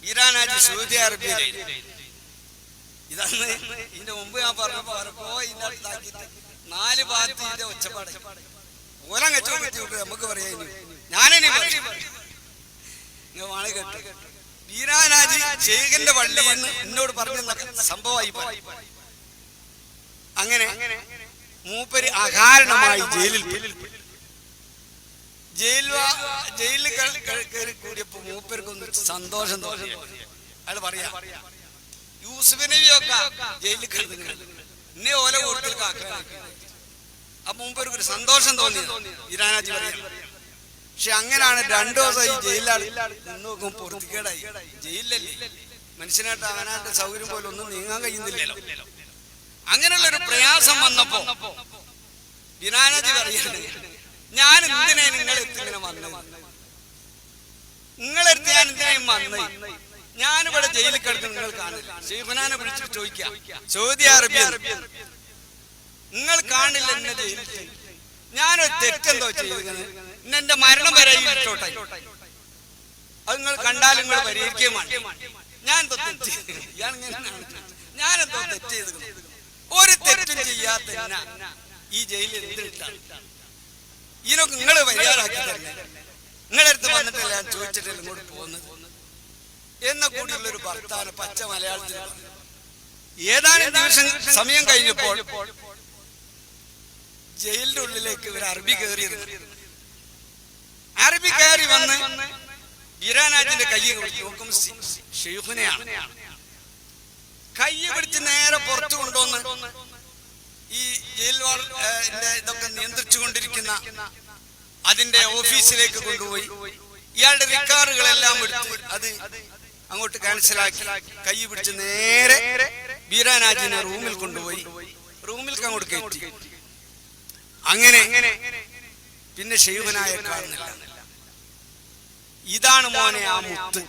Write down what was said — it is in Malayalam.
ബീരാനാജി സൗദി അറേബ്യയിൽ. ഇതാണ് ഇതിന്റെ മുമ്പ് ഞാൻ പറഞ്ഞപ്പോ ഇതിനകത്താക്കിയിട്ട് 4 ഭാഗത്തിന്റെ ഒച്ചപ്പാട് ഓരം കച്ചവടത്തി നമുക്ക് പറയാം. ഞാനിനി വാണി കേട്ട് ബീരാനാജി ഷെയ്ഖിന്റെ പള്ളിയിൽ നിന്ന് എന്നോട് പറഞ്ഞ സംഭവമായി. അങ്ങനെ മൂപ്പര് അകാരണമായി ജയിലിൽ കയറി കൂടിയപ്പോ മൂപ്പർക്കൊന്ന് സന്തോഷം തോന്നി. അയാൾ പറയാ യൂസുഫ് നബിയൊക്കെ ജയിലിൽ കിടന്നു ഇന്നെ ഓല കൂടുതൽ കാക്കാനാക്കി. അപ്പൊ മൂപ്പർക്ക് ഒരു സന്തോഷം തോന്നി ബീരാനാജി പറയാം. പക്ഷെ അങ്ങനെയാണ് 2 ദിവസം ഈ ജയിലിലാണ് നിന്ന് നോക്കും പൊറുതിക്കേടായി. ജയിലിലല്ലേ മനുഷ്യനായിട്ട് അവനായിട്ട് സൗകര്യം പോലെ ഒന്നും നീങ്ങാൻ കഴിയുന്നില്ലല്ലോ. അങ്ങനെയുള്ളൊരു പ്രയാസം വന്നപ്പോ ബീരാനാജി പറയുന്നത് ഞാൻ എന്തിനാ നിങ്ങളെടുത്ത് ഇങ്ങനെ വന്നത്, നിങ്ങളെടുത്ത് ഞാൻ എന്തിനായും വന്നത്, ഞാനിവിടെ ജയിലിൽ കിടന്ന് നിങ്ങൾ കാണില്ല. ഷെയ്ഖുനാനെ വിളിച്ചിട്ട് ചോദിക്കാം സൗദി അറേബ്യ നിങ്ങൾ കാണില്ല എന്നെ ജയിലിൽ, ഞാനൊരു തെറ്റെന്തോ ചെയ്തത്, എന്റെ മരണം വരെ ഇട്ടോട്ടെ, അത് നിങ്ങൾ കണ്ടാലും നിങ്ങൾ പരിഹരിക്കുകയുമാണ്. ഞാൻ എന്തോ തെറ്റ് ഞാനെന്തോ തെറ്റ് ചെയ്ത് ഒരു തെറ്റും ചെയ്യാത്ത ഈ ജയിലിൽ എന്തിട്ടാണ് ഇതിനൊക്കെ നിങ്ങൾ പരിഹാരമാക്കി തന്നെ നിങ്ങളടുത്ത് വന്നിട്ടല്ല ഞാൻ ചോദിച്ചിട്ടല്ല ഇങ്ങോട്ട് പോകുന്നത് എന്ന കൂടിയുള്ളൊരു ഭർത്താവ് പച്ച മലയാളത്തിൽ. ഏതാനും ദിവസം സമയം കഴിഞ്ഞപ്പോൾ ജയിലിന്റെ ഉള്ളിലേക്ക് ഒരു അറബി കയറിയത്. അറബി കയറി വന്ന് ബീരാനാജിന്റെ കൈ നോക്കും ഷെയ്ഖുനെയാണ്. കൈ പിടിച്ച് നേരെ പുറത്തു കൊണ്ടുവന്ന് ഈ ജയിൽ ഇതൊക്കെ നിയന്ത്രിച്ചു കൊണ്ടിരിക്കുന്ന അതിന്റെ ഓഫീസിലേക്ക് കൊണ്ടുപോയി ഇയാളുടെ റിക്കാർഡുകളെല്ലാം എടുത്ത് അത് അങ്ങോട്ട് ക്യാൻസലാക്കി കൈ പിടിച്ച് നേരെ ബീരാനാജിനെ റൂമിൽ കൊണ്ടുപോയി റൂമിൽ അങ്ങോട്ട് കയറ്റി. അങ്ങനെ പിന്നെ ഷെയ്ഖുനായെ കാണുന്നില്ല. ഇതാണ് മോനെ ആ മുത്ത്.